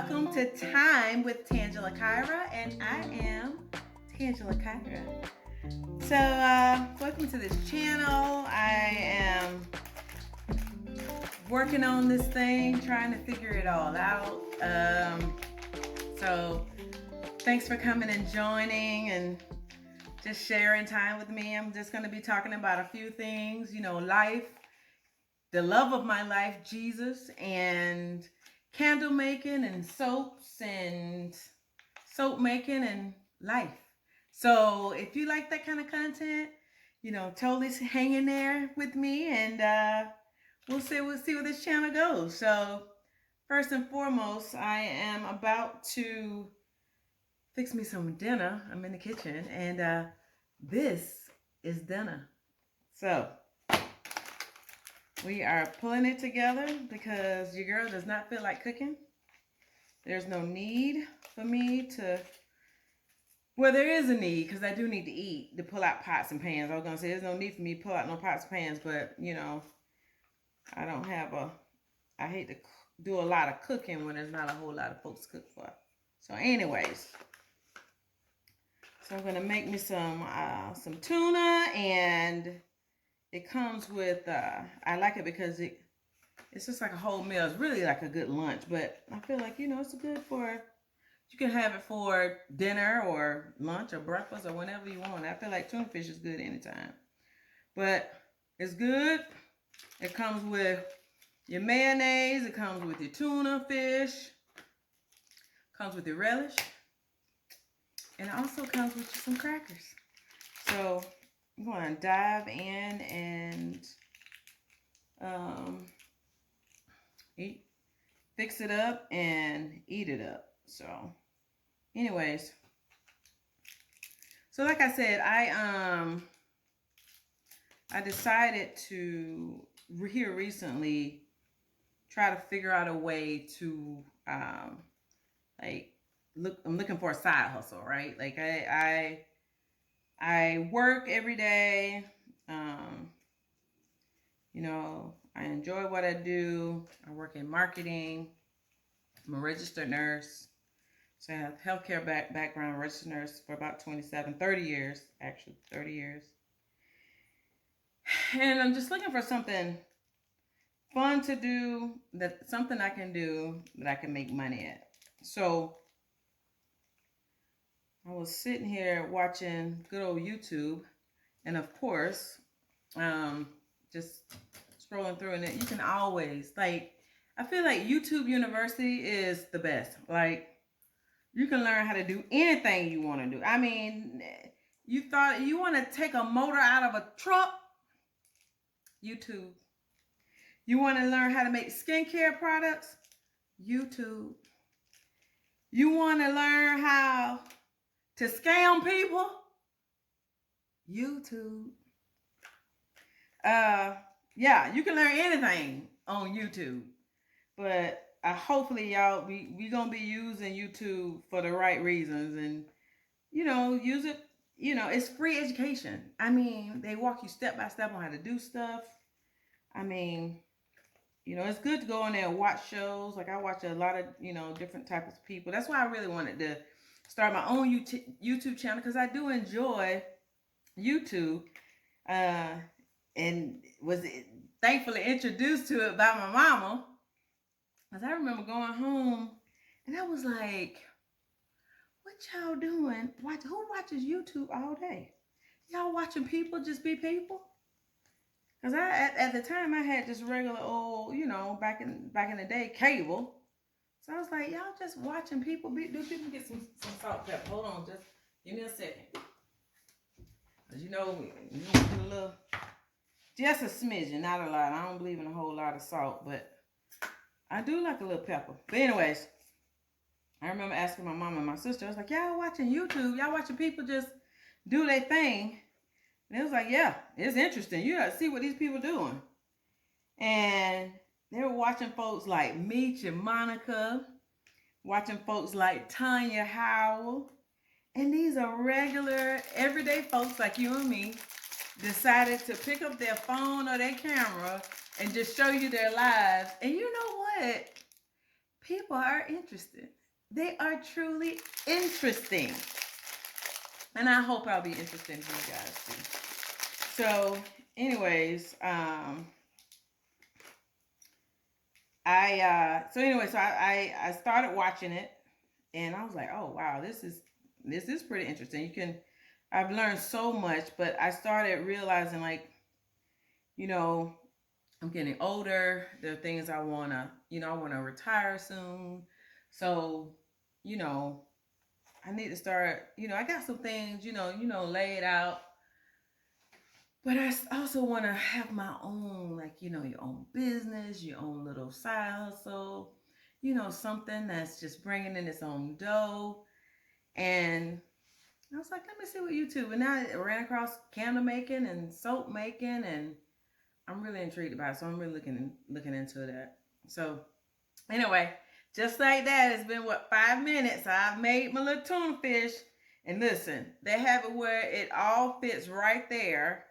welcome to Time with Tangela Kyra, and I am Tangela Kyra. So, welcome to this channel. I am working on this thing, trying to figure it all out. So, thanks for coming and joining and just sharing time with me. I'm just going to be talking about a few things, life, the love of my life, Jesus, and candle making and soaps and soap making and life. So if you like that kind of content, totally hang in there with me, and we'll see where this channel goes. So first and foremost, I am about to fix me some dinner. I'm in the kitchen, and this is dinner. So we are pulling it together because your girl does not feel like cooking. There's no need for me to, well, there is a need because I do need to eat, to pull out pots and pans. I was going to say there's no need for me to pull out no pots and pans, but, I don't have I hate to do a lot of cooking when there's not a whole lot of folks to cook for. So anyways, so I'm going to make me some tuna, and it comes with, I like it because it's just like a whole meal. It's really like a good lunch, but I feel like, it's good for, you can have it for dinner or lunch or breakfast or whenever you want. I feel like tuna fish is good anytime. But it's good. It comes with your mayonnaise. It comes with your tuna fish. Comes with your relish. And it also comes with some crackers. So I'm going to dive in and fix it up and eat it up. So anyways, so like I said, I decided to here recently try to figure out a way to I'm looking for a side hustle, right? Like I work every day. I enjoy what I do. I work in marketing. I'm a registered nurse. So I have healthcare background, registered nurse for about 30 years, actually 30 years. And I'm just looking for something fun to do, something I can do that I can make money at. So I was sitting here watching good old YouTube, and of course, just scrolling through, and you can always, I feel like YouTube University is the best. Like, you can learn how to do anything you want to do. I mean, you thought you want to take a motor out of a truck? YouTube. You want to learn how to make skincare products? YouTube. You want to learn how to scam people? YouTube. Yeah, you can learn anything on YouTube. But hopefully, y'all, we gonna be using YouTube for the right reasons, and use it. It's free education. I mean, they walk you step by step on how to do stuff. I mean, it's good to go on there and watch shows. Like, I watch a lot of different types of people. That's why I really wanted to start my own YouTube channel, because I do enjoy YouTube, and was thankfully introduced to it by my mama. Because I remember going home and I was like, what y'all doing? Who watches YouTube all day? Y'all watching people just be people? Because at the time I had just regular old, back in the day, cable. So I was like, y'all just watching people do people get some salt, pepper? Hold on, just give me a second. Because put a little, just a smidgen, not a lot. I don't believe in a whole lot of salt, but I do like a little pepper. But anyways, I remember asking my mom and my sister, I was like, y'all watching YouTube? Y'all watching people just do their thing? And it was like, yeah, it's interesting. You gotta see what these people doing. And they were watching folks like Meech and Monica, watching folks like Tanya Howell. And these are regular, everyday folks like you and me, decided to pick up their phone or their camera and just show you their lives. And you know what? people are interested. They are truly interesting. And I hope I'll be interesting to you guys too. So, anyways, I started watching it, and I was like, oh wow, this is pretty interesting. I've learned so much, but I started realizing, like, you know, I'm getting older. There are things I wanna retire soon. So, you know, I need to start. I got some things, laid out. But I also want to have my own, like, your own business, your own little side hustle, something that's just bringing in its own dough. And I was like, let me see what YouTube. And I ran across candle making and soap making, and I'm really intrigued about it. So I'm really looking into that. So anyway, just like that, it's been 5 minutes. I've made my little tuna fish. And listen, they have it where it all fits right there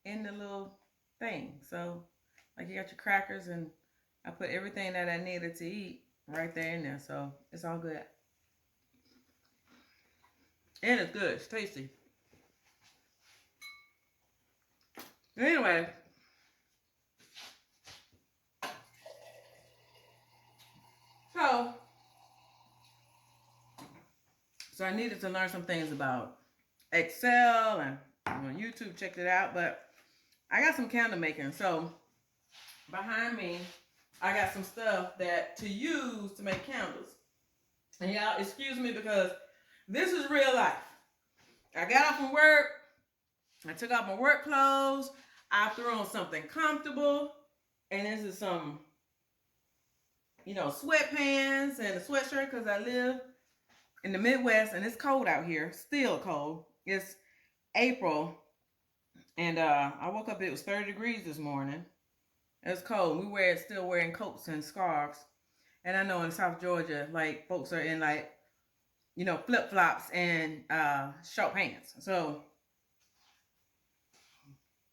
in the little thing. So, like, you got your crackers, and I put everything that I needed to eat right there in there. So it's all good. And it's good. It's tasty. Anyway. So I needed to learn some things about Excel, and on YouTube checked it out. But I got some candle making. So behind me, I got some stuff to use to make candles. And y'all, excuse me, because this is real life. I got off from work. I took off my work clothes. I threw on something comfortable. And this is some, sweatpants and a sweatshirt, because I live in the Midwest and it's cold out here. Still cold. It's April. And I woke up, it was 30 degrees this morning. It was cold. We still wearing coats and scarves. And I know in South Georgia, like, folks are in, like, flip flops and short pants. So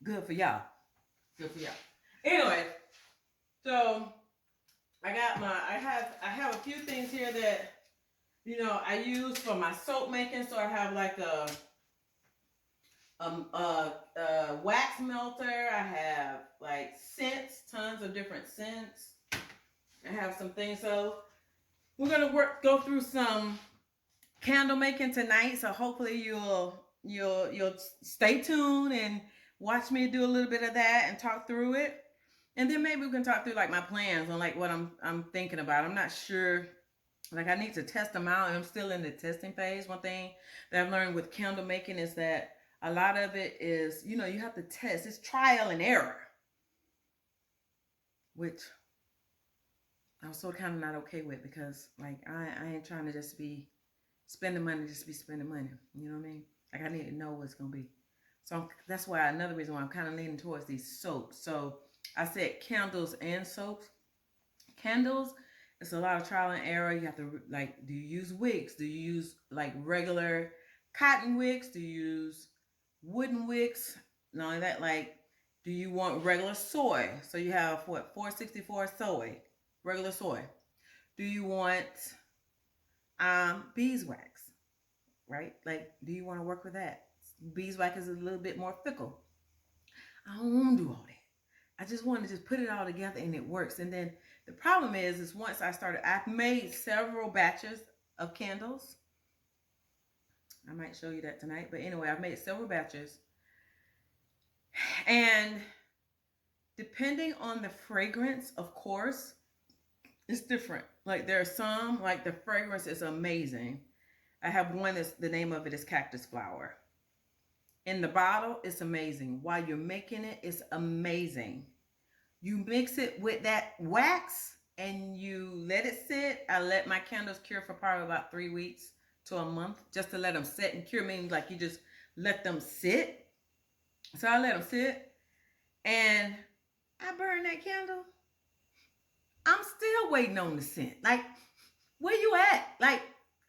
good for y'all. Good for y'all. Anyway, so I have a few things here that I use for my soap making. So I have like a wax melter. I have like scents, tons of different scents. I have some things. So we're gonna go through some candle making tonight. So hopefully you'll stay tuned and watch me do a little bit of that and talk through it. And then maybe we can talk through like my plans on like what I'm thinking about. I'm not sure. Like, I need to test them out, and I'm still in the testing phase. One thing that I've learned with candle making is that a lot of it is, you have to test. It's trial and error, which I'm so kind of not okay with, because like I ain't trying to just be spending money just to be spending money. You know what I mean? Like, I need to know what it's gonna be. So that's why another reason why I'm kind of leaning towards these soaps. So I said candles and soaps. Candles, it's a lot of trial and error. You have to, like, do you use wicks? Do you use like regular cotton wicks? Do you use wooden wicks? Not only that, like, do you want regular soy? So you have 464 soy, regular soy. Do you want beeswax? Right? Like, do you want to work with that? Beeswax is a little bit more fickle. I don't want to do all that. I just want to just put it all together and it works. And then the problem is once I've made several batches of candles. I might show you that tonight. But anyway, I've made several batches. And depending on the fragrance, of course, it's different. Like, there are some, like, the fragrance is amazing. I have one that's, the name of it is cactus flower. In the bottle, it's amazing. While you're making it, it's amazing. You mix it with that wax and you let it sit. I let my candles cure for probably about 3 weeks to a month, just to let them sit and cure. Means like you just let them sit. So I let them sit, and I burn that candle. I'm still waiting on the scent. Like, where you at? Like,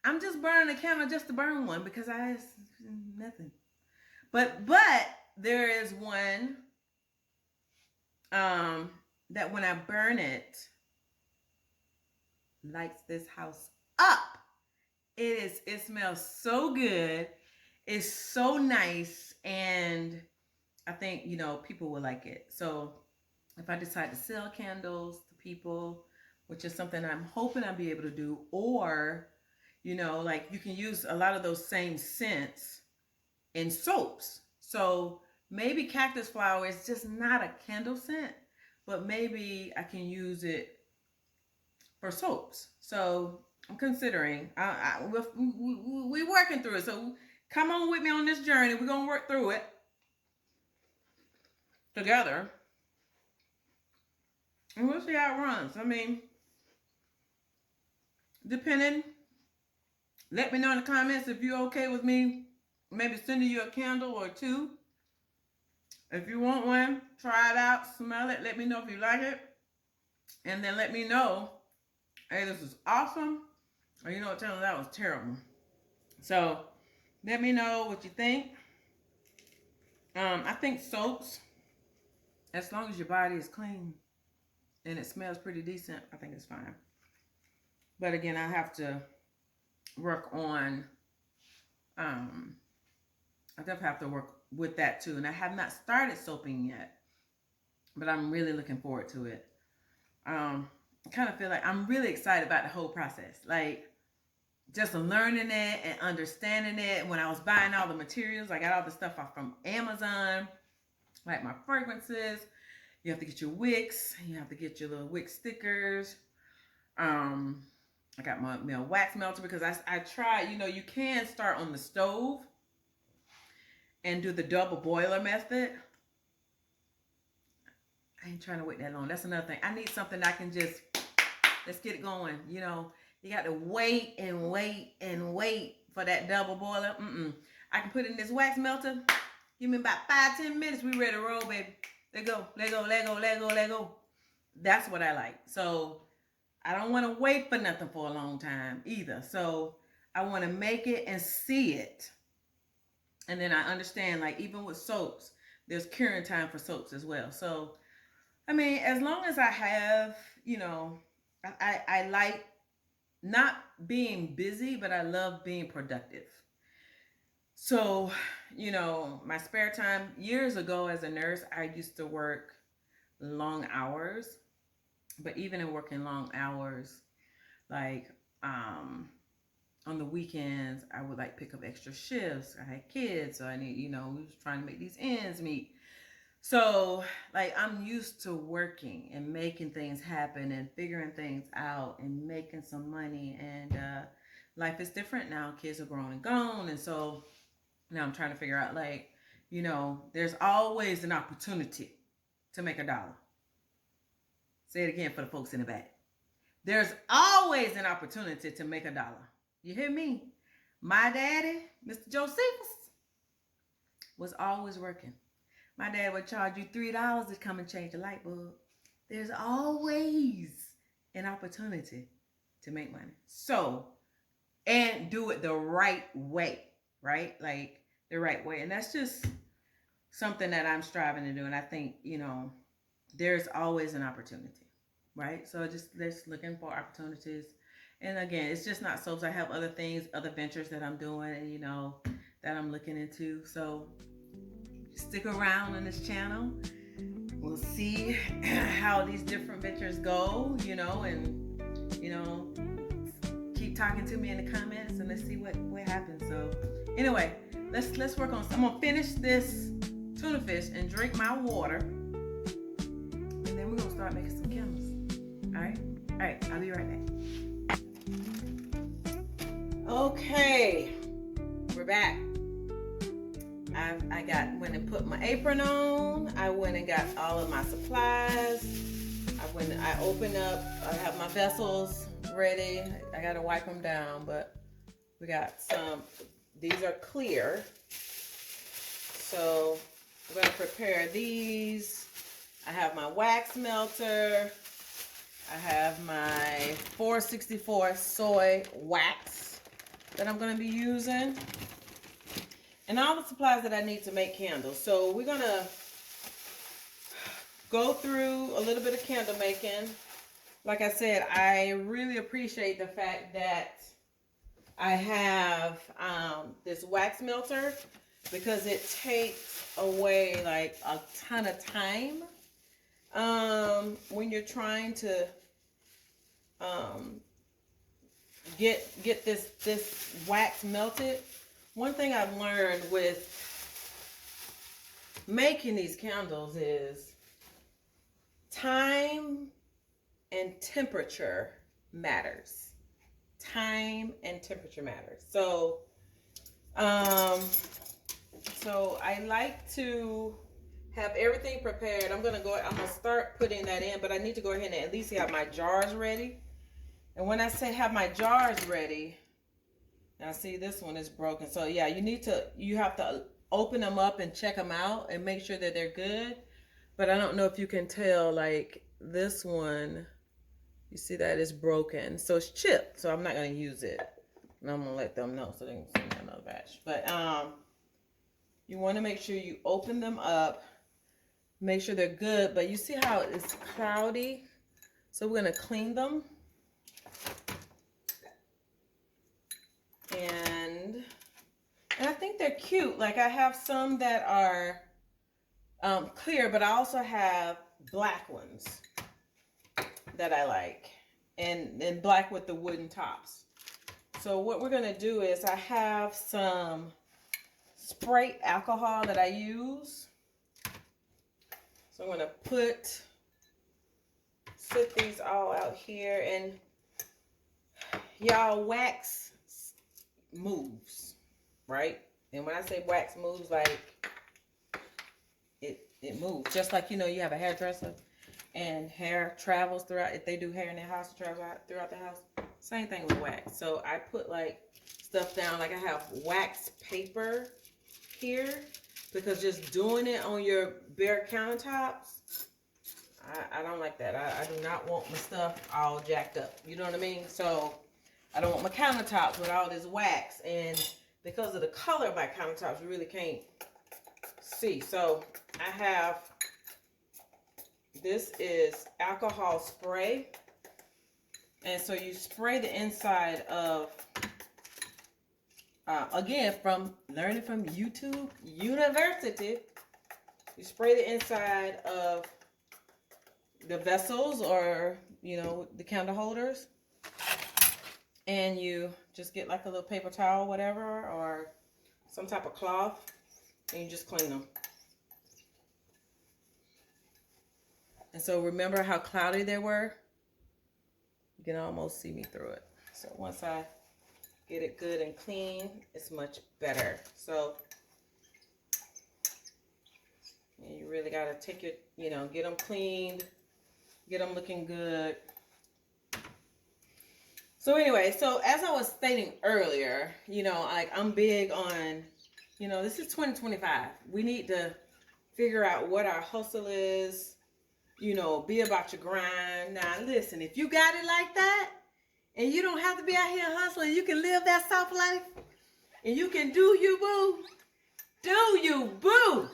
I'm just burning a candle just to burn one, because nothing. But there is one that when I burn it, lights this house up. It smells so good. It's so nice, and I think, you know, people will like it. So if I decide to sell candles to people, which is something I'm hoping I'll be able to do, or, you know, like you can use a lot of those same scents in soaps. So maybe cactus flower is just not a candle scent, but maybe I can use it for soaps. So I'm considering. We're working through it. So come on with me on this journey. We're gonna work through it together, and we'll see how it runs. I mean, depending. Let me know in the comments if you're okay with me maybe sending you a candle or two. If you want one, try it out, smell it. Let me know if you like it, and then let me know, hey, this is awesome, or you know what, tell me that was terrible. So let me know what you think. I think soaps, as long as your body is clean and it smells pretty decent, I think it's fine. But again, I have to work on, I definitely have to work with that too. And I have not started soaping yet, but I'm really looking forward to it. I kind of feel like I'm really excited about the whole process. Like, just learning it and understanding it. When I was buying all the materials, I got all the stuff off from Amazon, like my fragrances. You have to get your wicks. You have to get your little wick stickers. I got my wax melter because I tried, you know, you can start on the stove and do the double boiler method. I ain't trying to wait that long. That's another thing. I need something I can just, let's get it going, you know. You got to wait and wait and wait for that double boiler. I can put it in this wax melter. Give me about 5-10 minutes. We ready to roll, baby. Let go, let go, let go, let go, let go. That's what I like. So I don't want to wait for nothing for a long time either. So I want to make it and see it. And then I understand, like, even with soaps, there's curing time for soaps as well. So, I mean, as long as I have, you know, I like not being busy, but I love being productive. So, you know, my spare time, years ago as a nurse, I used to work long hours. But even in working long hours, like on the weekends, I would like pick up extra shifts. I had kids, so I need, you know, we was trying to make these ends meet. So, like, I'm used to working and making things happen and figuring things out and making some money. And life is different now. Kids are grown and gone. And so now I'm trying to figure out, like, you know, there's always an opportunity to make $1. Say it again for the folks in the back. There's always an opportunity to make $1. You hear me? My daddy, Mr. Josephus, was always working. My dad would charge you $3 to come and change the light bulb. There's always an opportunity to make money. So, and do it the right way, right? Like, the right way. And that's just something that I'm striving to do. And I think, you know, there's always an opportunity, right? So just looking for opportunities. And again, it's just not soaps. I have other things, other ventures that I'm doing, and, you know, that I'm looking into. So stick around on this channel. We'll see how these different ventures go, you know, and, you know, keep talking to me in the comments, and let's see what happens. So anyway, let's work on. I'm gonna finish this tuna fish and drink my water, and then we're gonna start making some candles. All right, I'll be right back. Okay, we're back. I went and put my apron on. I went and got all of my supplies. I opened up. I have my vessels ready. I gotta wipe them down, but we got some. These are clear, so we're gonna prepare these. I have my wax melter. I have my 464 soy wax that I'm gonna be using, and all the supplies that I need to make candles. So we're gonna go through a little bit of candle making. like I said, I really appreciate the fact that I have this wax melter because it takes away like a ton of time when you're trying to get this wax melted. One thing I've learned with making these candles is time and temperature matters. Time and temperature matters. So I like to have everything prepared. I'm gonna start putting that in, but I need to go ahead and at least have my jars ready. And when I say have my jars ready, now see this one is broken. So yeah, you have to open them up and check them out and make sure that they're good. But I don't know if you can tell, like this one, you see that it's broken. So it's chipped, so I'm not gonna use it. And I'm gonna let them know so they can send me another batch. But you wanna make sure you open them up, make sure they're good. But you see how it's cloudy? So we're gonna clean them. And I think they're cute. Like I have some that are clear, but I also have black ones that I like, and black with the wooden tops. So what we're gonna do is I have some spray alcohol that I use. So I'm gonna sit these all out here, and y'all, wax moves, right? And when I say wax moves, like it moves. Just like, you have a hairdresser and hair travels throughout. If they do hair in their house, it travels out throughout the house. Same thing with wax. So I put like stuff down. Like I have wax paper here because just doing it on your bare countertops, I don't like that. I do not want my stuff all jacked up. You know what I mean? So I don't want my countertops with all this wax, and because of the color of my countertops, you really can't see. So I have, this is alcohol spray, and so you spray the inside of, again, from learning from YouTube University, you spray the inside of the vessels or, the candle holders. And you just get like a little paper towel, whatever, or some type of cloth, and you just clean them. And so remember how cloudy they were? You can almost see me through it. So once I get it good and clean, it's much better. So you really got to take your, get them cleaned, get them looking good. So anyway, so as I was stating earlier, like I'm big on, this is 2025. We need to figure out what our hustle is, be about your grind. Now listen, if you got it like that, and you don't have to be out here hustling, you can live that soft life, and you can do you, boo. Do you, boo.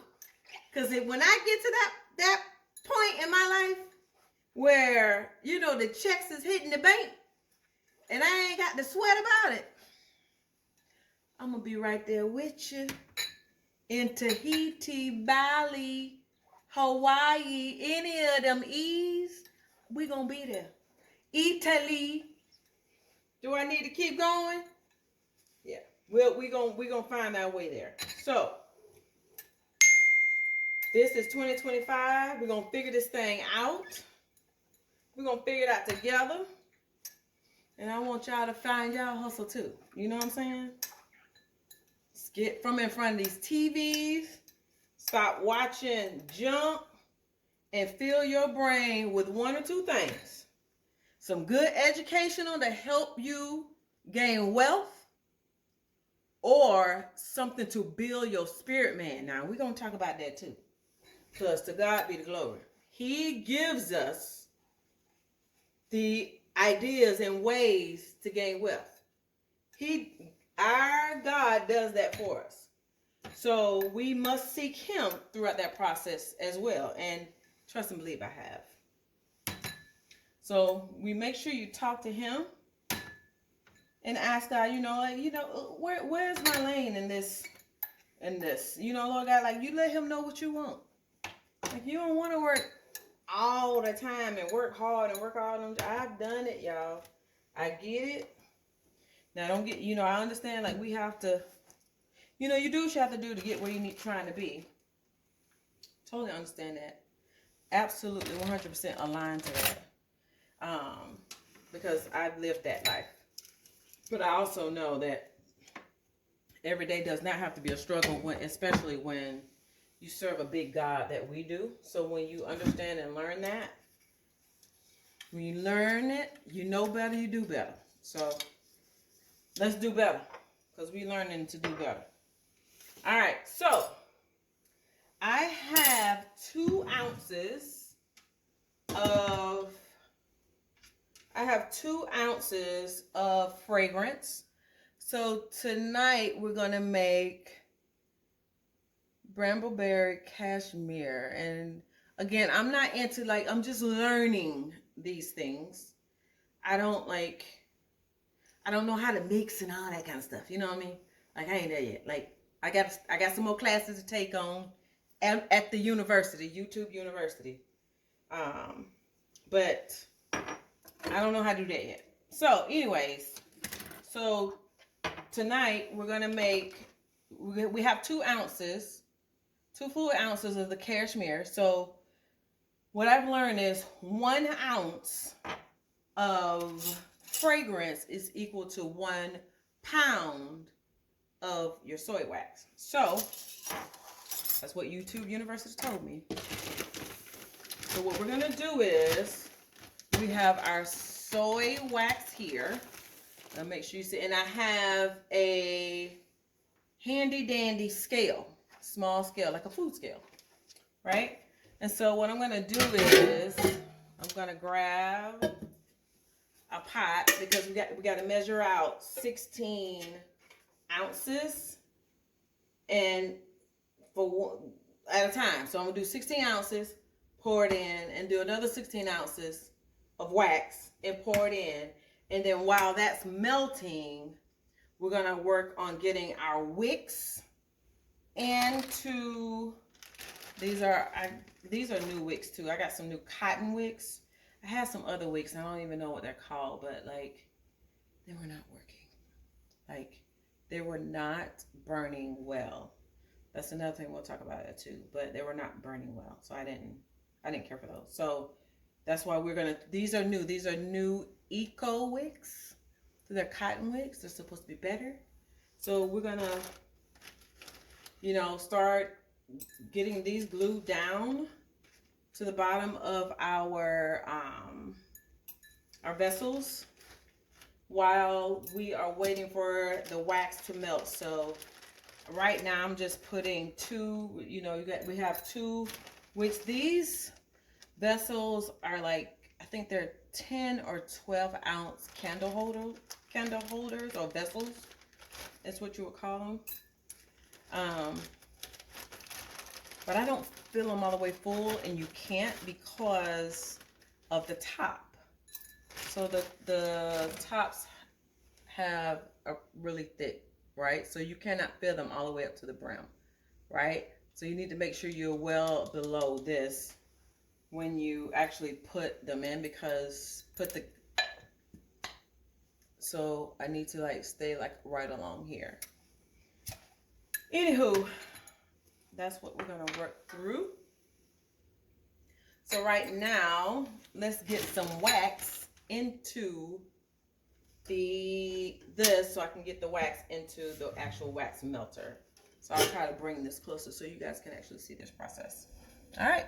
Because when I get to that point in my life where, the checks is hitting the bank, and I ain't got to sweat about it, I'm going to be right there with you in Tahiti, Bali, Hawaii, any of them E's. We going to be there. Italy. Do I need to keep going? Yeah. Well, we gonna find our way there. So, this is 2025. We're going to figure this thing out. We're going to figure it out together. And I want y'all to find y'all hustle too. You know what I'm saying? Let's get from in front of these TVs. Stop watching junk. And fill your brain with one or two things. Some good educational to help you gain wealth. Or something to build your spirit man. Now, we're going to talk about that too. Because to God be the glory. He gives us the ideas and ways to gain wealth. Our God does that for us. So we must seek him throughout that process as well. And trust and believe I have. So we make sure you talk to him and ask God, where's my lane in this, Lord God, like, you let him know what you want. Like, you don't want to work all the time and work hard and work all them. I've done it, y'all. I get it. Now, don't get, I understand, like, we have to, you do what you have to do to get where you need trying to be. Totally understand that. Absolutely 100% aligned to that. Because I've lived that life. But I also know that every day does not have to be a struggle, especially when you serve a big God that we do. So when you understand and learn that, when you learn it, you know better, you do better. So let's do better, because we're learning to do better. All right, so I have 2 ounces of fragrance. So tonight we're gonna make brambleberry cashmere. And again, I'm not into, like, I'm just learning these things. I don't know how to mix and all that kind of stuff. You know what I mean? Like, I ain't there yet. Like, I got some more classes to take on at the university, YouTube University. But I don't know how to do that yet. So anyways, tonight we're gonna make, we have 2 full ounces of the cashmere. So what I've learned is 1 ounce of fragrance is equal to 1 pound of your soy wax. So that's what YouTube University told me. So what we're gonna do is, we have our soy wax here. I'll make sure you see, and I have a handy dandy scale, small scale, like a food scale, right? And so what I'm gonna do is, I'm gonna grab a pot, because we got to measure out 16 ounces and at a time. So I'm gonna do 16 ounces, pour it in, and do another 16 ounces of wax and pour it in. And then while that's melting, we're gonna work on getting our wicks into, these are new wicks too. I got some new cotton wicks. I had some other wicks, I don't even know what they're called, but like, they were not working. Like, they were not burning well. That's another thing we'll talk about it too. But they were not burning well, so I didn't care for those. So that's why these are new eco wicks. So they're cotton wicks. They're supposed to be better. So we're gonna, start getting these glued down to the bottom of our vessels while we are waiting for the wax to melt. So right now I'm just putting 2, we have 2 wicks. These vessels are like, I think they're 10 or 12 ounce candle holders or vessels. That's what you would call them. But I don't fill them all the way full, and you can't because of the top. So the tops have a really thick, right? So you cannot fill them all the way up to the brim, right? So you need to make sure you're well below this when you actually put them in, because so I need to like stay like right along here. Anywho, that's what we're gonna work through. So right now, let's get some wax into this so I can get the wax into the actual wax melter. So I'll try to bring this closer so you guys can actually see this process. All right.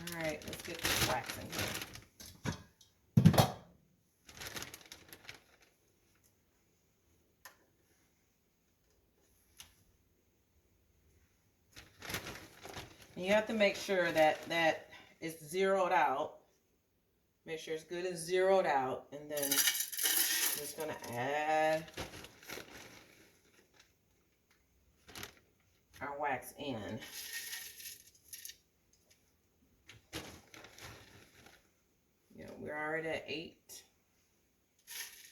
All right, let's get this wax in here. And you have to make sure that it's zeroed out. Make sure it's good and zeroed out. And then I'm just going to add our wax in. started at 8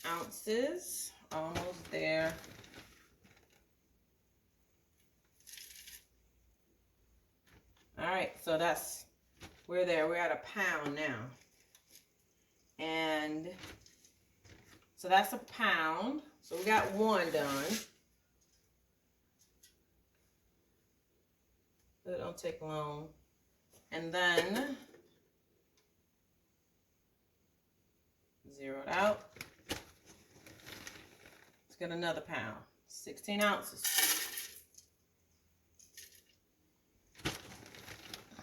ounces. Almost there. All right, so we're there. We're at a pound now. And so that's a pound. So we got one done. It don't take long. And then zero it out. Let's get another pound. 16 ounces.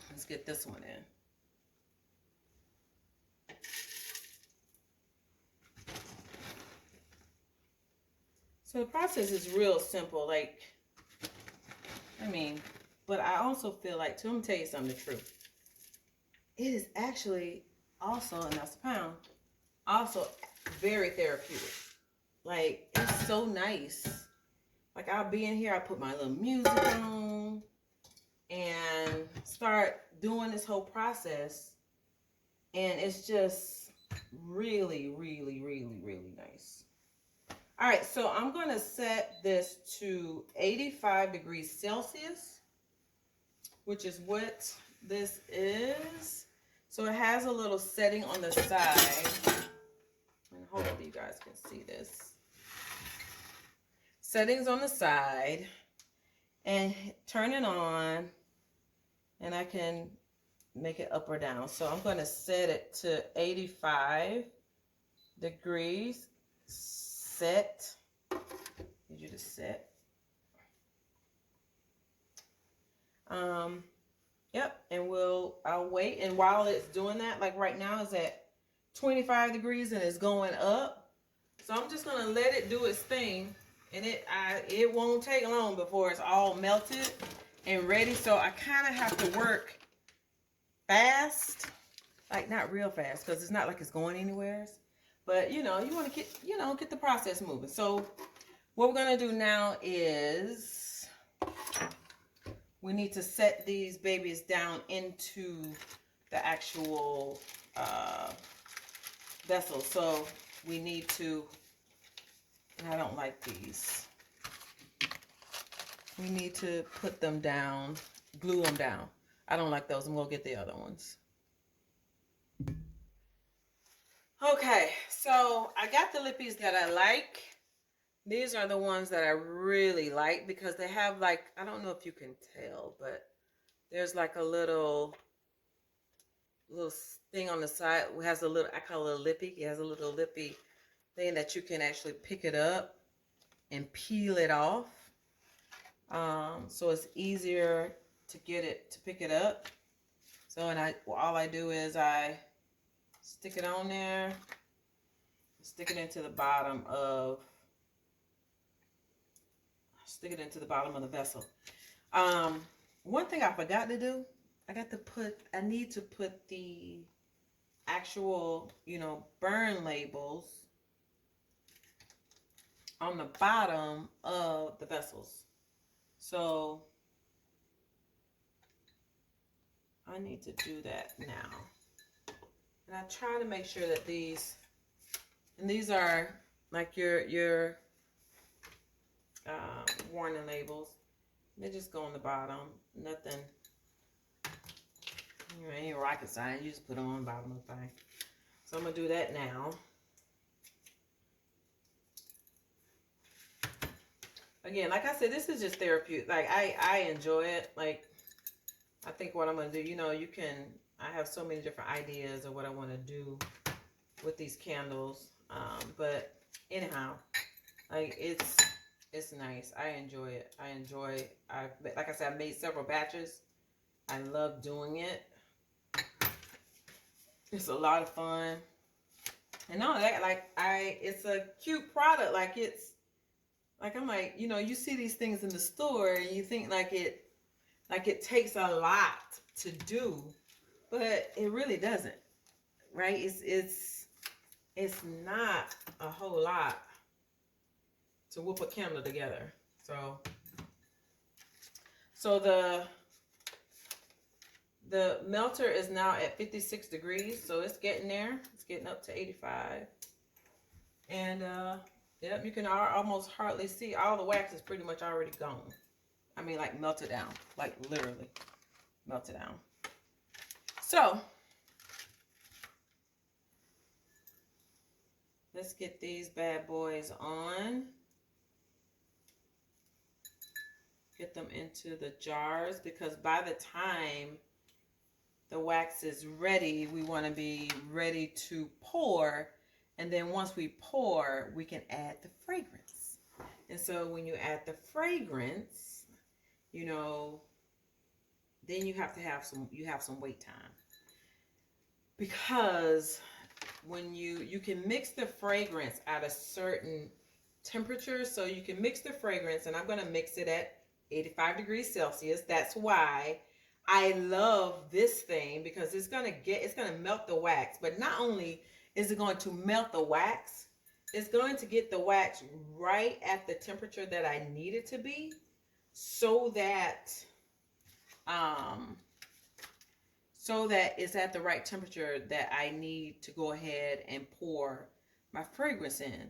Let's get this one in. So the process is real simple. Like, I mean, but I also feel like, too, I'm going to tell you something, the truth. It is actually also, and that's a pound, also very therapeutic. Like, it's so nice. Like, I'll be in here, I put my little music on and start doing this whole process. And it's just really, really, really, really nice. All right, so I'm going to set this to 85 degrees Celsius, which is what this is. So it has a little setting on the side. And hopefully you guys can see this. Settings on the side. And turn it on. And I can make it up or down. So I'm going to set it to 85 degrees. Set. Need you to set. Yep, and I'll wait, and while it's doing that, like right now it's at 25 degrees and it's going up. So I'm just gonna let it do its thing, and it won't take long before it's all melted and ready. So I kind of have to work fast, like not real fast, because it's not like it's going anywhere. But you know, you want to get the process moving. So what we're gonna do now is we need to set these babies down into the actual vessel. So we need to, and I don't like these. We need to put them down, glue them down. I don't like those, and we'll get the other ones. Okay, so I got the lippies that I like. These are the ones that I really like because they have like, I don't know if you can tell, but there's like a little thing on the side. It has a little, I call it a lippy. It has a little lippy thing that you can actually pick it up and peel it off. So it's easier to pick it up. So, and all I do is I stick it on there, stick it into the bottom of the vessel. One thing I forgot to do, I need to put the actual, burn labels on the bottom of the vessels. So I need to do that now. And I try to make sure that these are like your warning labels. They just go on the bottom. Nothing, ain't rocket science. You just put them on the bottom of the thing. So I'm gonna do that now. Again, like I said, this is just therapeutic. Like I enjoy it. Like I think what I'm gonna do, I have so many different ideas of what I want to do with these candles. But anyhow, like it's nice. I enjoy it. Like I said, I made several batches. I love doing it. It's a lot of fun. And all that, it's a cute product. I'm like, you see these things in the store and you think like it takes a lot to do, but it really doesn't, right? It's not a whole lot to whoop a candle together. So The melter is now at 56 degrees, so it's getting there. It's getting up to 85. And yep, you can almost hardly see. All the wax is pretty much already gone. I mean, like melted down, like literally melted down. So let's get these bad boys on. Get them into the jars, because by the time the wax is ready, we want to be ready to pour. And then once we pour, we can add the fragrance. And so when you add the fragrance, you know, then you have to have some wait time. Because when you can mix the fragrance at a certain temperature. So you can mix the fragrance, and I'm going to mix it at 85 degrees Celsius. That's why I love this thing, because it's going to melt the wax. But not only is it going to melt the wax, it's going to get the wax right at the temperature that I need it to be, so that it's at the right temperature that I need to go ahead and pour my fragrance in.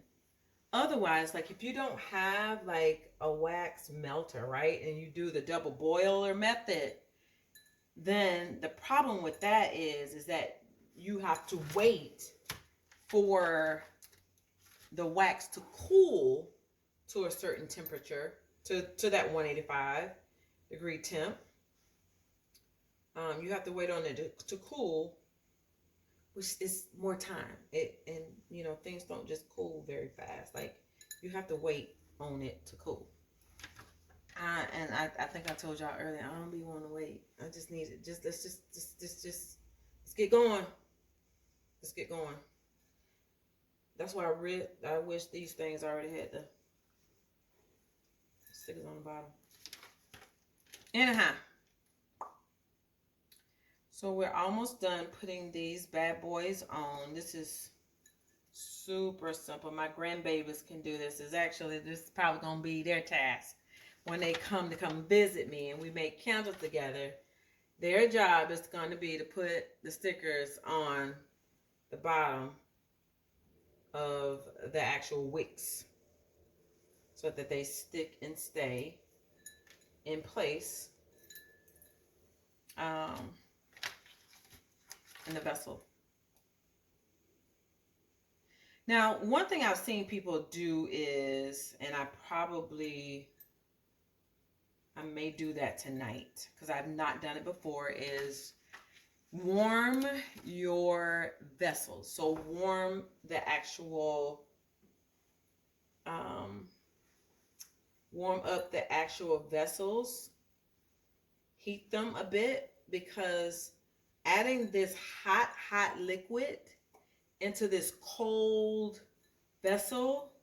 Otherwise, like if you don't have like a wax melter, right, and you do the double boiler method, then the problem with that is that you have to wait for the wax to cool to a certain temperature, to that 185 degree temp. You have to wait on it to cool, which is more time. And you know, things don't just cool very fast. Like you have to wait on it to cool. And I think I told y'all earlier, I don't be wanting to wait. I just need it. Let's get going. Let's get going. That's why I wish these things already had the stickers on the bottom. Anyhow. So we're almost done putting these bad boys on. This is super simple. My grandbabies can do this. This is probably going to be their task when they come visit me and we make candles together. Their job is going to be to put the stickers on the bottom of the actual wicks so that they stick and stay in place. In the vessel. Now, one thing I've seen people do is, and I may do that tonight because I've not done it before, is warm your vessels. So warm the actual, warm up the actual vessels, heat them a bit, because adding this hot liquid into this cold vessel,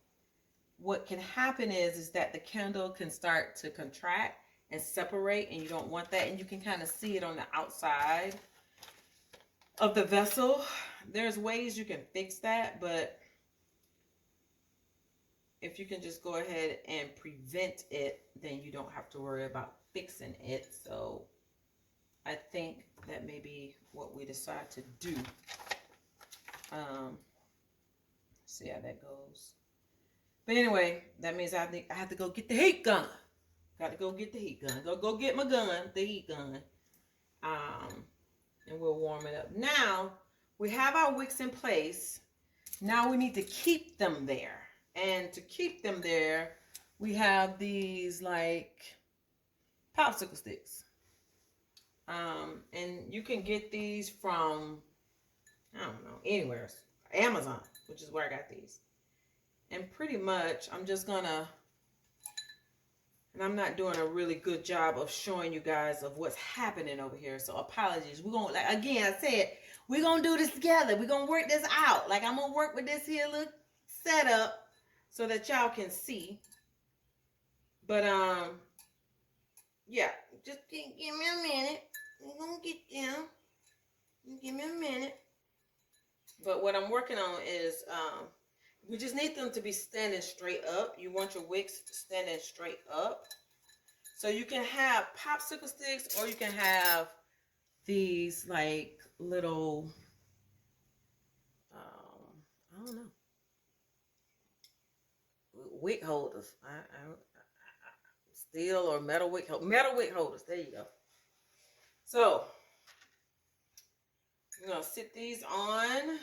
what can happen is that the candle can start to contract and separate, and you don't want that. And you can kind of see it on the outside of the vessel. There's ways you can fix that, but if you can just go ahead and prevent it, then you don't have to worry about fixing it. So I think that may be what we decide to do. See how that goes. But anyway, that means I have to go get the heat gun. Got to go get the heat gun. Go get my gun, the heat gun. And we'll warm it up. Now, we have our wicks in place. Now we need to keep them there. And to keep them there, we have these like popsicle sticks. And you can get these from, I don't know, anywhere. Amazon, which is where I got these. And pretty much, I'm just gonna, and I'm not doing a really good job of showing you guys of what's happening over here. So apologies. We're gonna, like, again, I said, we're gonna do this together. We're gonna work this out. Like, I'm gonna work with this here little setup so that y'all can see. But, yeah, just give me a minute. We're gonna get down. Give me a minute. But what I'm working on is, we just need them to be standing straight up. You want your wicks standing straight up. So you can have popsicle sticks, or you can have these like little, I don't know, wick holders. Steel or metal wick holders. There you go. So I'm gonna sit these on,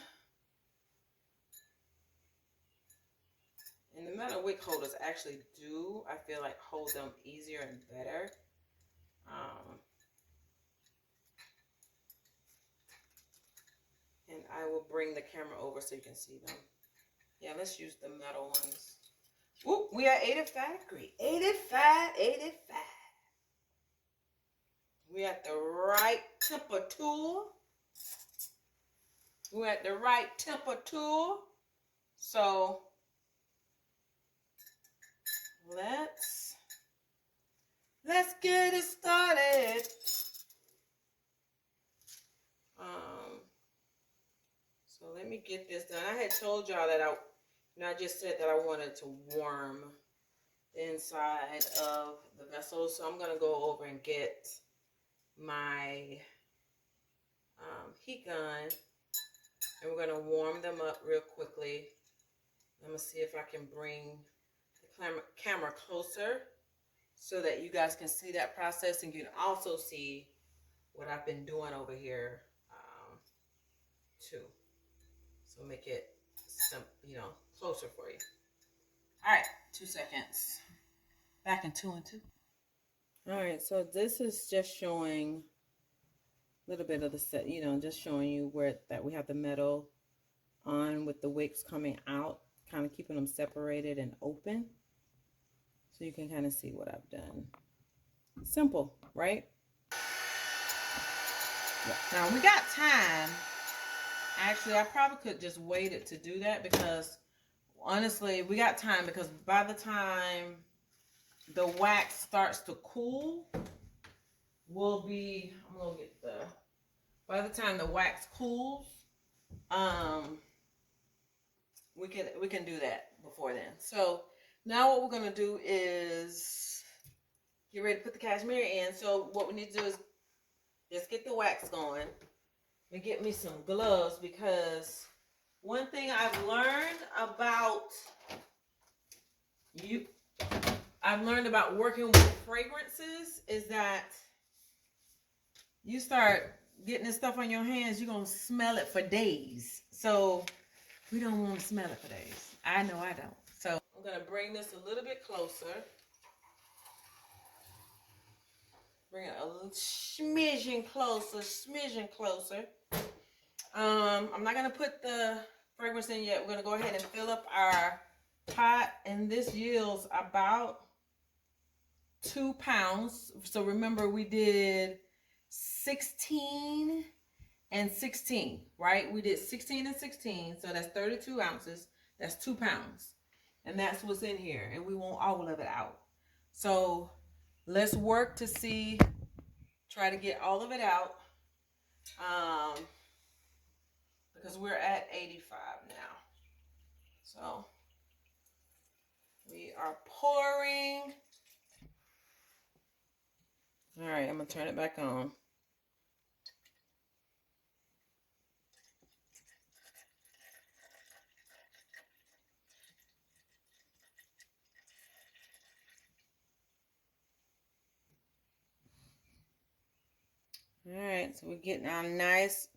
and the metal wick holders actually do, I feel like, hold them easier and better. And I will bring the camera over so you can see them. Yeah, let's use the metal ones. Ooh, we are 85 degrees. 85, 85. We at the right temperature. We're at the right temperature. So let's get it started. So let me get this done. I had told y'all that I just said that I wanted to warm the inside of the vessel. So I'm gonna go over and get my heat gun, and we're gonna warm them up real quickly. I'm gonna see if I can bring the camera closer so that you guys can see that process, and you can also see what I've been doing over here too. So make it closer for you. All right, 2 seconds. Back in 2 and 2. All right, so this is just showing a little bit of the set, just showing you where that we have the metal on with the wicks coming out, kind of keeping them separated and open. So you can kind of see what I've done. Simple, right? Now we got time. Actually, I probably could just waited to do that because honestly, we got time, because by the time the wax starts to cool, by the time the wax cools, we can do that before then. So now what we're gonna do is get ready to put the cashmere in. So what we need to do is just get the wax going and get me some gloves, because one thing I've learned about working with fragrances is that you start getting this stuff on your hands, you're going to smell it for days. So we don't want to smell it for days. I know I don't. So I'm going to bring this a little bit closer. Bring it a little smidgen closer. I'm not going to put the fragrance in yet. We're going to go ahead and fill up our pot, and this yields about 2 pounds. So remember, we did 16 and 16, right? We did 16 and 16, so that's 32 ounces. That's 2 pounds, and that's what's in here, and we want all of it out. So let's work to try to get all of it out, because we're at 85 now. So we are pouring. All right, I'm gonna turn it back on. All right, so we're getting our nice,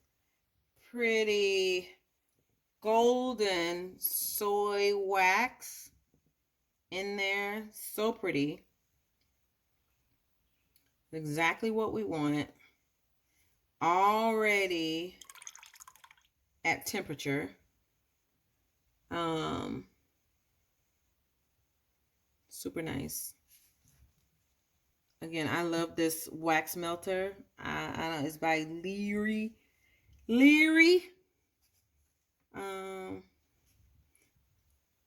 pretty golden soy wax in there. So pretty. Exactly what we wanted. Already at temperature. Super nice. Again, I love this wax melter. I don't, it's by Leary.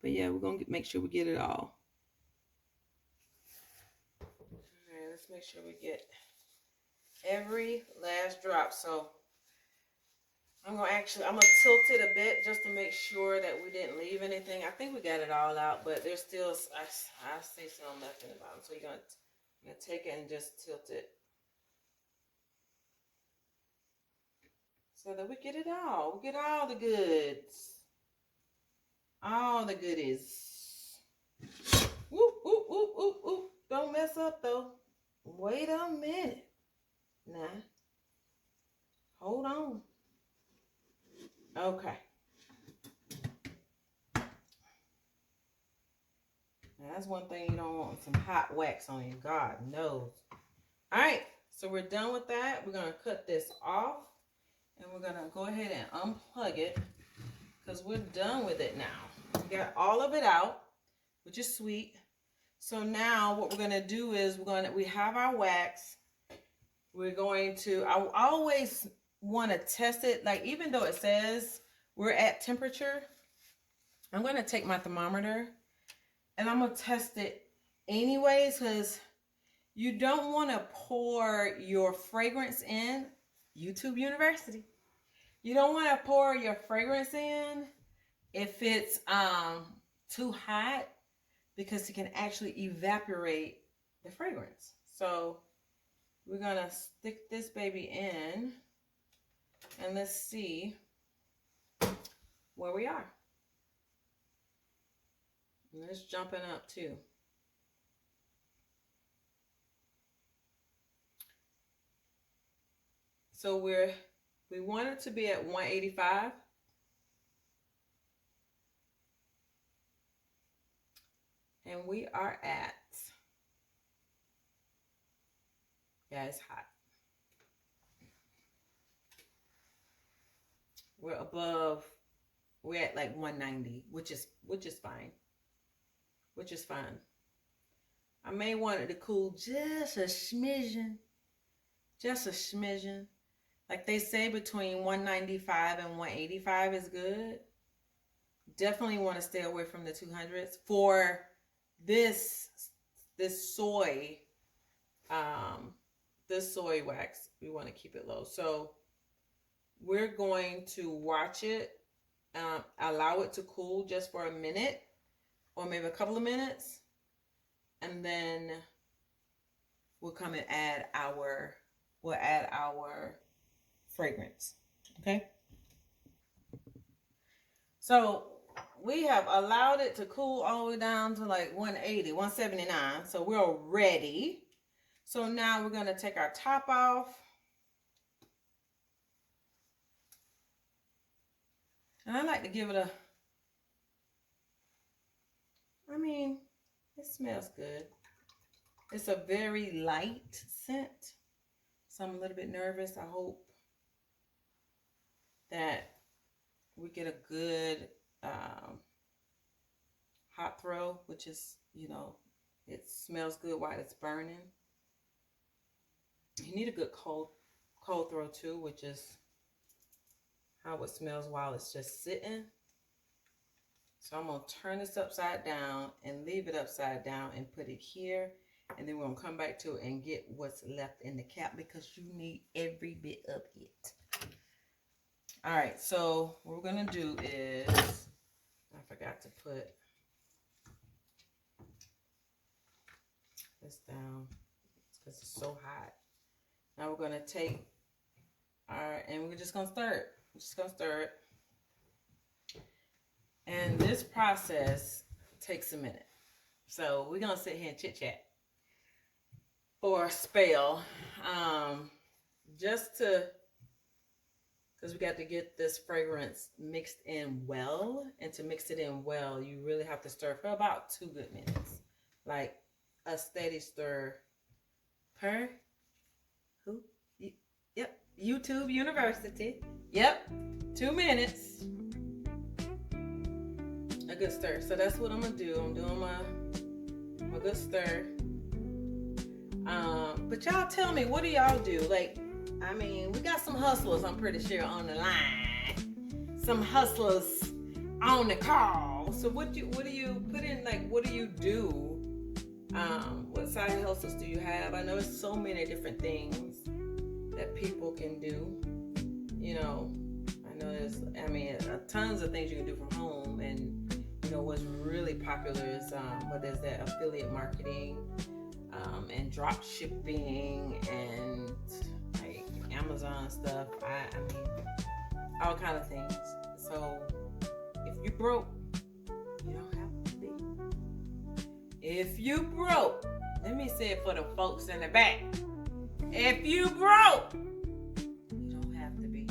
But yeah, we're gonna make sure we get it all. All right, let's make sure we get every last drop. So I'm gonna tilt it a bit just to make sure that we didn't leave anything. I think we got it all out, but there's still, I see some left in the bottom. So I'm gonna take it and just tilt it. so that we get it all. We get all the goods. All the goodies. Whoop, whoop, whoop, whoop, whoop. Don't mess up though. Wait a minute. Now, hold on. Okay. Now, that's one thing you don't want, some hot wax on you. God knows. All right. So we're done with that. We're going to cut this off. And we're going to go ahead and unplug it. Because we're done with it now. We got all of it out, which is sweet. So now what we're going to do is we have our wax. We're going to, I always want to test it. Like, even though it says we're at temperature, I'm going to take my thermometer and I'm going to test it anyways, because you don't want to pour your fragrance in. YouTube University. You don't want to pour your fragrance in if it's too hot, because it can actually evaporate the fragrance. So we're going to stick this baby in and let's see where we are. And it's jumping up too. So we want it to be at 185. And we are at, yeah, it's hot. We're above, we're at like 190, which is fine. Which is fine. I may want it to cool just a smidgen. Just a smidgen. Like they say, between 195 and 185 is good. Definitely want to stay away from the 200s. For this soy wax, we want to keep it low. So we're going to watch it, allow it to cool just for a minute or maybe a couple of minutes, and then we'll come and add our fragrance. Okay, so we have allowed it to cool all the way down to like 180, 179. So we're ready. So now we're going to take our top off. And I like to give it I mean, it smells good. It's a very light scent. So I'm a little bit nervous. I hope that we get a good hot throw, which is, it smells good while it's burning. You need a good cold throw too, which is how it smells while it's just sitting. So I'm going to turn this upside down and leave it upside down and put it here. And then we're going to come back to it and get what's left in the cap, because you need every bit of it. All right, so what we're going to do is, I forgot to put this down because it's so hot. Now we're going to take and we're just going to stir it. We're just going to stir it. And this process takes a minute. So we're going to sit here and chit chat for a spell. Because we got to get this fragrance mixed in well. And to mix it in well, you really have to stir for about 2 good minutes. Like a steady stir per who? Yep, YouTube University. Yep, 2 minutes. A good stir. So that's what I'm gonna do. I'm doing my good stir. But y'all tell me, what do y'all do? Like, I mean, we got some hustlers, I'm pretty sure, on the line. Some hustlers on the call. So what do you put in? Like, what do you do? What side hustles do you have? I know there's so many different things that people can do. I know there's, tons of things you can do from home. And what's really popular is there's that affiliate marketing, and drop shipping, and like Amazon stuff. I mean, all kind of things. So if you broke, you don't have to be. If you broke, let me say it for the folks in the back. If you broke, you don't have to be.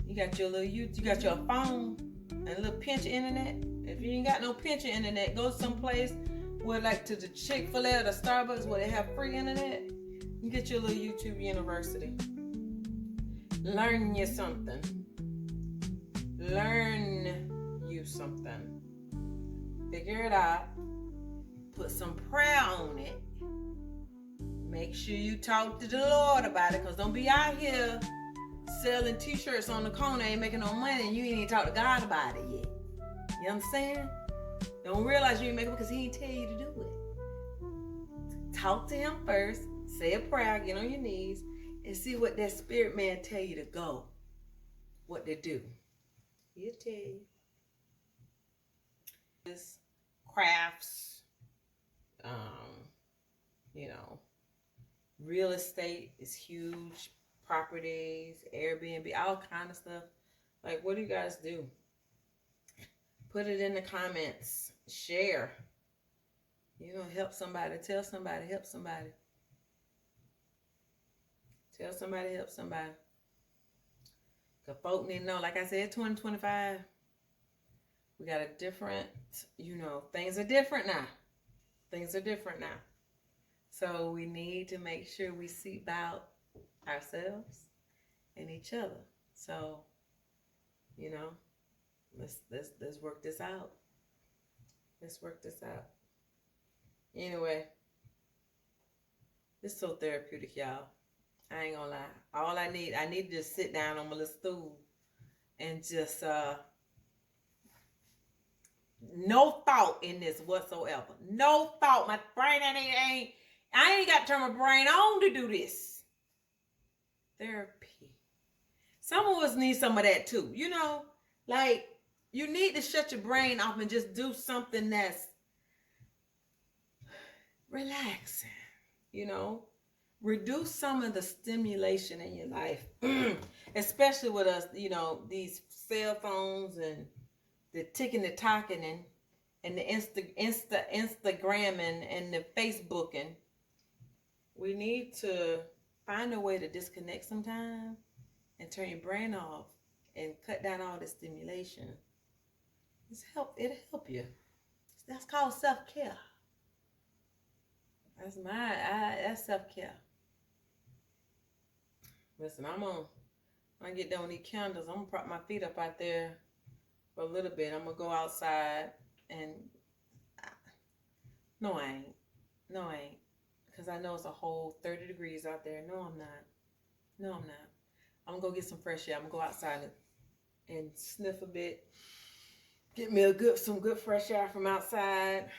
You got your little you got your phone and a little pinch internet. If you ain't got no pinch internet, go someplace where, like to the Chick-fil-A or the Starbucks where they have free internet. You get your little YouTube university. Learn you something. Learn you something. Figure it out. Put some prayer on it. Make sure you talk to the Lord about it, because don't be out here selling t-shirts on the corner, ain't making no money, and you ain't even talk to God about it yet. You understand? Don't realize you ain't making it because he ain't tell you to do it. Talk to him first, say a prayer, get on your knees, and see what that spirit man tell you to go, what to do. He'll tell you. This crafts, you know, real estate is huge. Properties, Airbnb, all kind of stuff. Like, what do you guys do? Put it in the comments. Share. You know, help somebody. Tell somebody. Help somebody. Tell somebody. Help somebody. Because folk need to know. Like I said, 2025. We got a different, you know, things are different now. Things are different now. So we need to make sure we seek out ourselves and each other. So, you know, let's work this out. Let's work this out. Anyway, it's so therapeutic, y'all. I ain't gonna lie. All I need to just sit down on my little stool and just no thought in this whatsoever. No thought. My brain I ain't got to turn my brain on to do this. Therapy. Some of us need some of that too. You know, like, you need to shut your brain off and just do something that's relaxing. You know, reduce some of the stimulation in your life, especially with us, you know, these cell phones and the ticking, the talking, and the Instagramming and the Facebooking. We need to find a way to disconnect sometime and turn your brain off and cut down all the stimulation. It'll help you. That's called self-care. That's self-care. Listen, when I get done with these candles, I'm gonna prop my feet up out there for a little bit. I'm gonna go outside and no, I ain't. Because I know it's a whole 30 degrees out there. No, I'm not. I'm going to go get some fresh air. I'm going to go outside and sniff a bit. Get me some good fresh air from outside.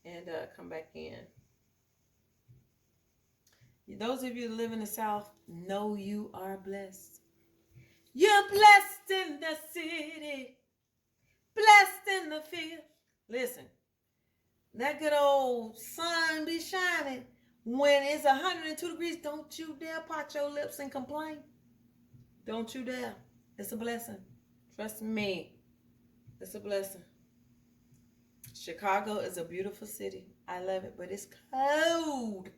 And come back in. Those of you that live in the South know you are blessed. You're blessed in the city. Blessed in the field. Listen. That good old sun be shining. When it's 102 degrees, don't you dare pot your lips and complain. Don't you dare. It's a blessing. Trust me. It's a blessing. Chicago is a beautiful city. I love it, but it's cold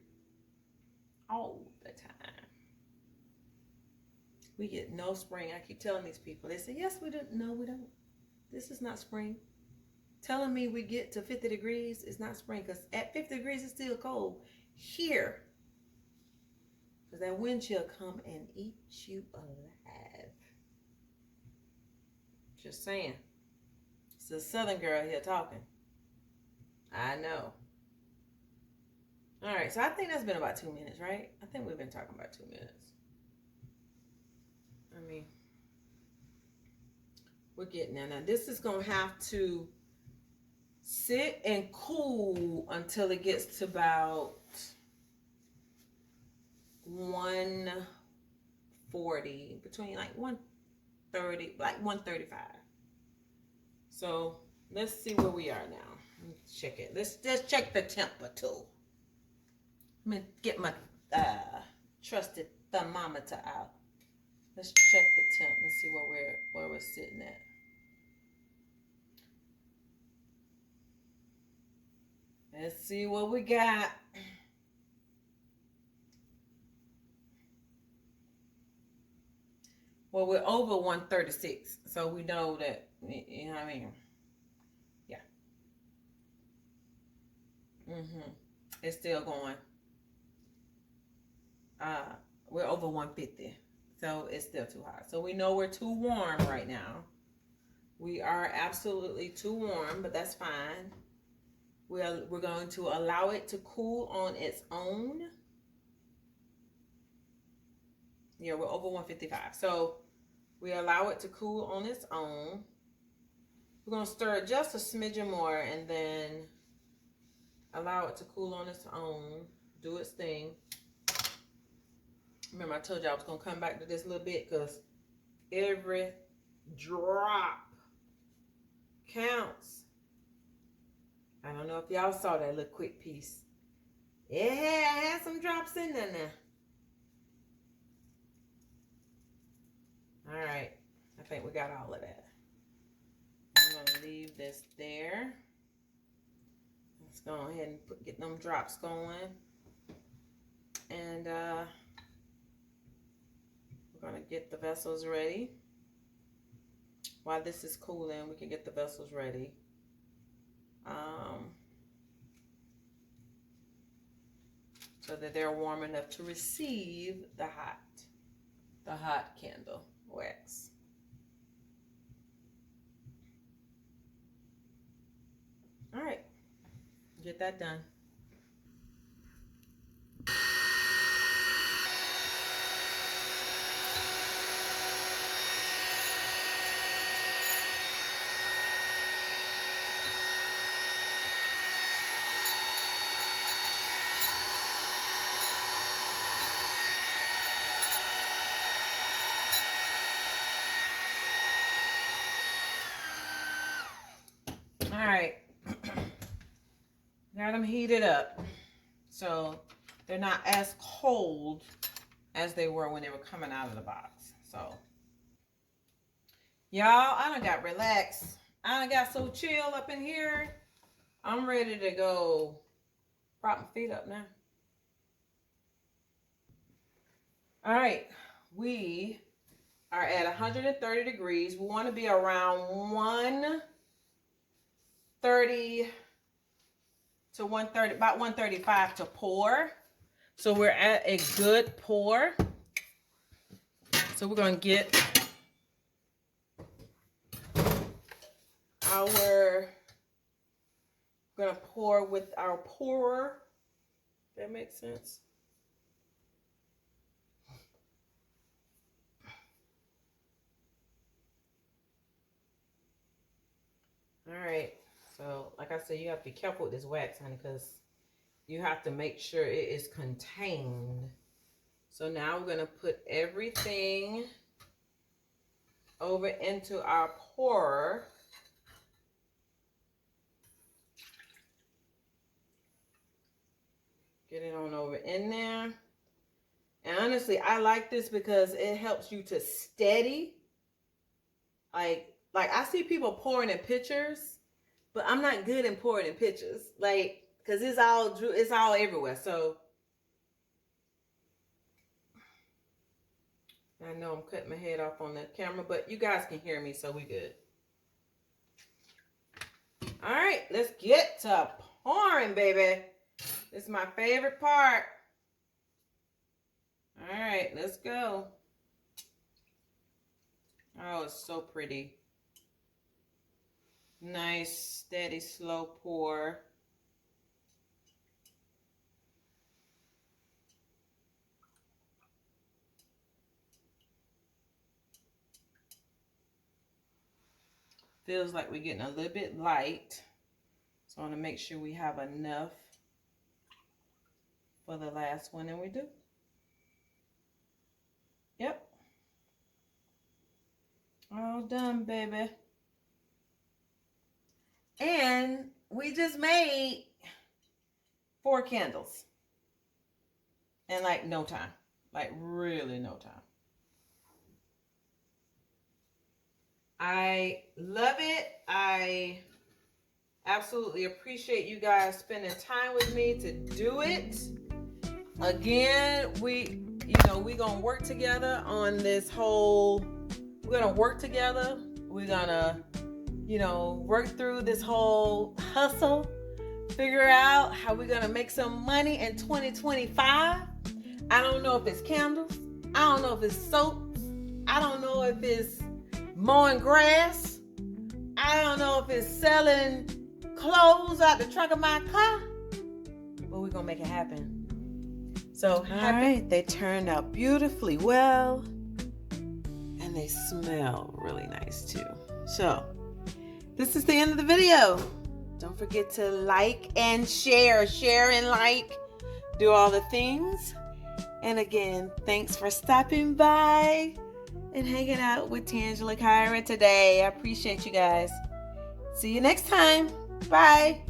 all the time. We get no spring. I keep telling these people. They say, yes, we do. No, we don't. This is not spring. Telling me we get to 50 degrees is not spring, because at 50 degrees it's still cold here. Because that wind chill come and eat you alive. Just saying. It's a Southern girl here talking. I know. All right, so I think that's been about 2 minutes, right? I think we've been talking about 2 minutes. I mean, we're getting there. Now, this is going to have to sit and cool until it gets to about 140, between like 130, like 135. So let's see where we are now. Let's check it. Let's just check the temper too. Let me get my trusted thermometer out. Let's check the temp and see where we're sitting at. Let's see what we got. Well, we're over 136, so we know that, you know what I mean? Yeah. It's still going. We're over 150, so it's still too hot. So we know we're too warm right now. We are absolutely too warm, but that's fine. We're going to allow it to cool on its own. Yeah, we're over 155. So we allow it to cool on its own. We're going to stir it just a smidgen more and then allow it to cool on its own. Do its thing. Remember, I told you I was going to come back to this a little bit because every drop counts. I don't know if y'all saw that little quick piece. Yeah, I had some drops in there now. All right, I think we got all of that. I'm going to leave this there. Let's go ahead and get them drops going. And we're going to get the vessels ready. While this is cooling, we can get the vessels ready. So that they're warm enough to receive the hot candle wax. All right, get that done. All right, got them heated up. So they're not as cold as they were when they were coming out of the box. So, y'all, I done got relaxed. I done got so chill up in here. I'm ready to go prop my feet up now. All right, we are at 130 degrees. We want to be around 130 to 130, about 135 to pour. So we're at a good pour. So we're going to get we're going to pour with our pourer. That makes sense. All right. So, like I said, you have to be careful with this wax, honey, because you have to make sure it is contained. So now we're going to put everything over into our pourer. Get it on over in there. And honestly, I like this because it helps you to steady. Like I see people pouring in pitchers, but I'm not good in pouring in pitchers. Like, because it's all everywhere. So I know I'm cutting my head off on the camera, but you guys can hear me, so we good. All right, let's get to pouring, baby. This is my favorite part. All right, let's go. Oh, it's so pretty. Nice, steady, slow pour. Feels like we're getting a little bit light. So I want to make sure we have enough for the last one, and we do. Yep. All done, baby. And we just made 4 candles in like no time. Like really no time. I love it. I absolutely appreciate you guys spending time with me to do it. Again, we're gonna work together on this whole, we're gonna work together. We're gonna, work through this whole hustle, figure out how we're gonna make some money in 2025. I don't know if it's candles. I don't know if it's soaps. I don't know if it's mowing grass. I don't know if it's selling clothes out the trunk of my car. But we're gonna make it happen. So happy. Right, they turned out beautifully well. And they smell really nice too. So this is the end of the video. Don't forget to like and share. Share and like. Do all the things. And again, thanks for stopping by and hanging out with Tangela Kyra today. I appreciate you guys. See you next time. Bye.